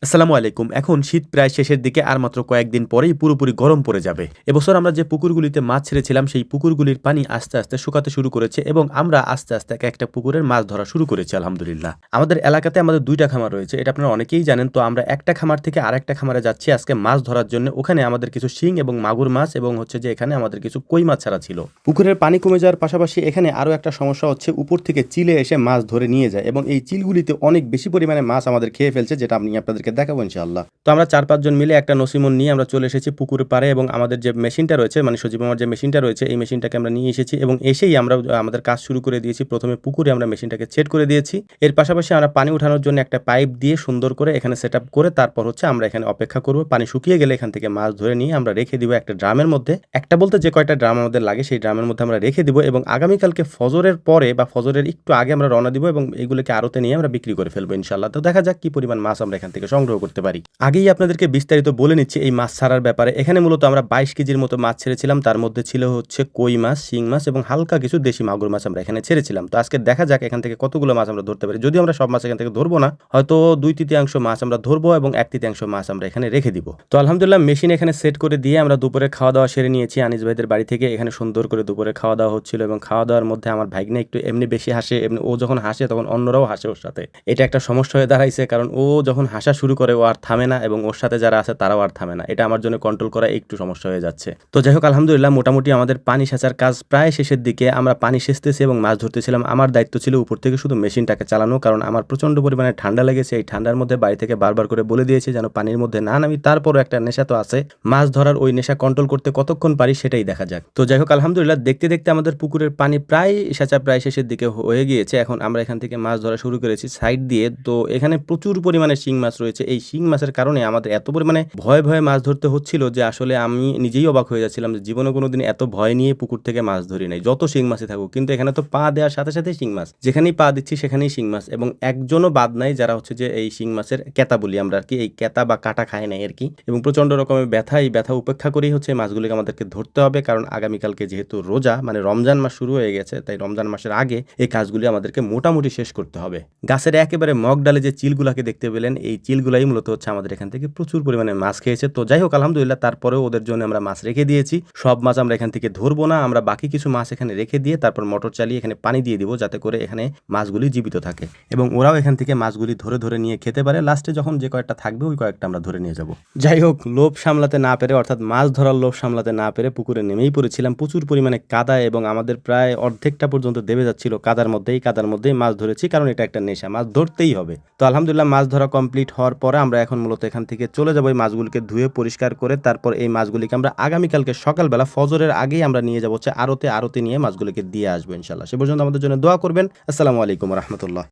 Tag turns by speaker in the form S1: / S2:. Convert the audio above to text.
S1: আসসালামু আলাইকুম। এখন শীত প্রায় শেষের দিকে আর মাত্র কয়েকদিন পরেই পুরোপুরি গরম পড়ে যাবে। এবছর আমরা যে পুকুরগুলিতে মাছ ছেড়েছিলাম সেই পুকুরগুলির পানি আস্তে, আস্তে শুকাতে শুরু করেছে এবং আমরা আস্তে, আস্তে একটা পুকুরের মাছ ধরা শুরু করেছি আলহামদুলিল্লাহ। আমাদের এলাকাতে আমাদের ২ টা খামার রয়েছে। এটা আপনারা অনেকেই জানেন। তো আমরা একটা খামার থেকে আরেকটা খামারে যাচ্ছি আজকে মাছ ধরার জন্য। ওখানে আমাদের কিছু শিং এবং মাগুর মাছ এবং হচ্ছে যে এখানে আমাদের কিছু কই মাছ ছাড়া ছিল। পুকুরের পানি কমে যাওয়ার পাশাপাশি এখানে আরো একটা সমস্যা হচ্ছে উপর থেকে চিলে এসে মাছ ধরে নিয়ে যায় এবং এই চিলগুলিতে অনেক বেশি পরিমাণে মাছ আমাদের খেয়ে ফেলছে, যেটা আমি আপনাদেরকে দেখাবো ইনশাআল্লাহ। তো আমরা ৪-৫ জন মিলে একটা নসিমন নিয়ে আমরা চলে এসেছি পুকুরের পাড়ে এবং আমাদের যে মেশিনটা রয়েছে মানে সজীব মামার যে মেশিনটা রয়েছে এই মেশিনটাকে আমরা নিয়ে এসেছি এবং এসেই আমরা আমাদের কাজ শুরু করে দিয়েছি। প্রথমে পুকুরে আমরা মেশিনটাকে সেট করে দিয়েছি। এর পাশাপাশি আমরা পানি উঠানোর জন্য একটা পাইপ দিয়ে সুন্দর করে এখানে সেটআপ করে তারপর হচ্ছে আমরা এখানে অপেক্ষা করব। পানি শুকিয়ে গেলে এখান থেকে মাছ ধরে নিয়ে আমরা রেখে দিব একটা ড্রামের মধ্যে। একটা বলতে যে কয়টা ড্রাম আমাদের লাগে সেই ড্রামের মধ্যে আমরা রেখে দিব এবং আগামীকালকে ফজরের পরে বা ফজরের একটু আগে আমরা রওনা দিব এবং এগুলোকে আড়তে নিয়ে আমরা বিক্রি করে ফেলবো ইনশাআল্লাহ। তো দেখা যাক কি পরিমাণ মাছ আমরা এখান থেকে সংগ্রহ করতে পারি। আগেই আপনাদেরকে বিস্তারিত বলে নিচ্ছি এই মাছ ছাড়ার ব্যাপারে। এখানে মূলত আমরা ২২ কেজির মতো মাছ ছেড়েছিলাম। তার মধ্যে ছিল হচ্ছে কই মাছ, শিং মাছ এবং হালকা কিছু দেশি মাগুর মাছ আমরা এখানে ছেড়েছিলাম। তো আজকে দেখা যাক এখান থেকে কতগুলো মাছ আমরা ধরতে পারি। যদিও আমরা সব মাছ এখান থেকে ধরবো না, হয়তো ২/৩ মাছ আমরা ধরবো এবং ১/৩ মাছ আমরা এখানে রেখে দিব। তো আলহামদুলিল্লাহ মেশিন এখানে সেট করে দিয়ে আমরা দুপুরে খাওয়া দাওয়া সেরে নিয়েছি আনিস ভাইদের বাড়ি থেকে। এখানে সুন্দর করে দুপুরে খাওয়া দাওয়া হচ্ছিল এবং খাওয়া দাওয়ার মধ্যে আমার ভাগ্নে একটু এমনি বেশি হাসে। এমনি ও যখন হাসে তখন অন্যরাও হাসে ওর সাথে। এটা একটা সমস্যা হয়ে দাঁড়াইছে, কারণ ও যখন হাসা শুরু করে ও আর থামে না এবং ওর সাথে যারা আছে তারাও আর থামে না। এটা আমার জন্য কন্ট্রোল করা একটু সমস্যা হয়ে যাচ্ছে। তো যাই হোক আলহামদুলিল্লাহ মোটামুটি আমাদের পানি সেচার কাজ প্রায় শেষের দিকে। আমরা পানি সেচতেছি এবং মাছ ধরতেছিলাম। আমার দায়িত্ব ছিল উপর থেকে শুধু মেশিনটাকে চালানো, কারণ আমার প্রচন্ড পরিমাণে ঠান্ডা লেগেছে। এই ঠান্ডার মধ্যে বাড়ি থেকে বারবার করে বলে দিয়েছি যেন পানির মধ্যে না নামি। তারপরও একটা নেশা তো আছে, মাছ ধরার ওই নেশা কন্ট্রোল করতে কতক্ষণ পারি সেটাই দেখা যাক। তো যাই হোক আলহামদুলিল্লাহ দেখতে দেখতে আমাদের পুকুরের পানি প্রায় সেচা প্রায় শেষের দিকে হয়ে গিয়েছে। এখন আমরা এখান থেকে মাছ ধরা শুরু করেছি সাইড দিয়ে। তো এখানে প্রচুর পরিমাণে শিং মাছ রয়েছে। এই শিং মাছের কারণে আমাদের এত পরিমাণে ভয়ে ভয়ে মাছ ধরতে হচ্ছিল যে আসলে আমি নিজেই অবাক হয়ে যাচ্ছিলাম যে জীবনে কোনোদিন এত ভয় নিয়ে পুকুর থেকে মাছ ধরি নাই, যত শিং মাছই থাকুক। কিন্তু এখানে তো পা দেওয়ার সাথে সাথে শিং মাছ, যেখানেই পা দিচ্ছি সেখানেই শিং মাছ এবং একজনও বাদ নাই যারা হচ্ছে যে এই শিং মাছের কেতা বলি আমরা আর কি, এই কেতা বা কাটা খায় নাই আর কি। এবং প্রচন্ড রকমের ব্যথা, এই ব্যথা উপেক্ষা করেই হচ্ছে মাছগুলিকে আমাদেরকে ধরতে হবে, কারণ আগামীকালকে যেহেতু রোজা মানে রমজান মাস শুরু হয়ে গেছে, তাই রমজান মাসের আগে এই কাজগুলি আমাদেরকে মোটামুটি শেষ করতে হবে। গাছের একেবারে মগ ডালে যে চিলগুলাকে দেখতে পেলেন, এই চিলগুলাই মূলত হচ্ছে আমাদের এখান থেকে প্রচুর পরিমাণে মাছ খেয়েছে। তো যাই হোক আলহামদুলিল্লাহ তারপরেও ওদের জন্য আমরা মাছ রেখে দিয়েছি। সব মাছ আমরা এখান থেকে ধরবো না, আমরা বাকি কিছু মাছ এখানে রেখে দিয়ে তারপর মোটর চালিয়ে এখানে পানি দিয়ে দিব, যাতে করে এখানে মাছগুলি জীবিত থাকে এবং ওরাও এখান থেকে মাছগুলি ধরে ধরে নিয়ে খেতে পারে। লাস্টে যখন যে কয়েকটা থাকবে ওই কয়েকটা আমরা ধরে নিয়ে যাব। যাই হোক লোভ সামলাতে না পেরে, অর্থাৎ মাছ ধরার লোভ সামলাতে না পেরে পুকুরে নেমেই পড়েছিলাম। প্রচুর পরিমাণে কাদা এবং আমাদের প্রায় অর্ধেকটা পর্যন্ত দেবে যাচ্ছিল কাদার মধ্যেই মাছ ধরেছি, কারণ এটা একটা নেশা, মাছ ধরতেই হবে। তো আলহামদুলিল্লাহ মাছ ধরা কমপ্লিট হওয়ার পরে আমরা এখন মূলত এখান থেকে চলে যাবো। এই মাছগুলিকে ধুয়ে পরিষ্কার করে তারপর এই মাছগুলিকে আমরা আগামীকালকে সকালবেলা ফজরের আগেই আমরা নিয়ে যাবো হচ্ছে আড়তে নিয়ে মাছগুলিকে দিয়ে আসবো ইনশাল্লাহ। সে পর্যন্ত আমাদের জন্য দোয়া করবেন। আসসালামু আলাইকুম রহমতুল্লাহ।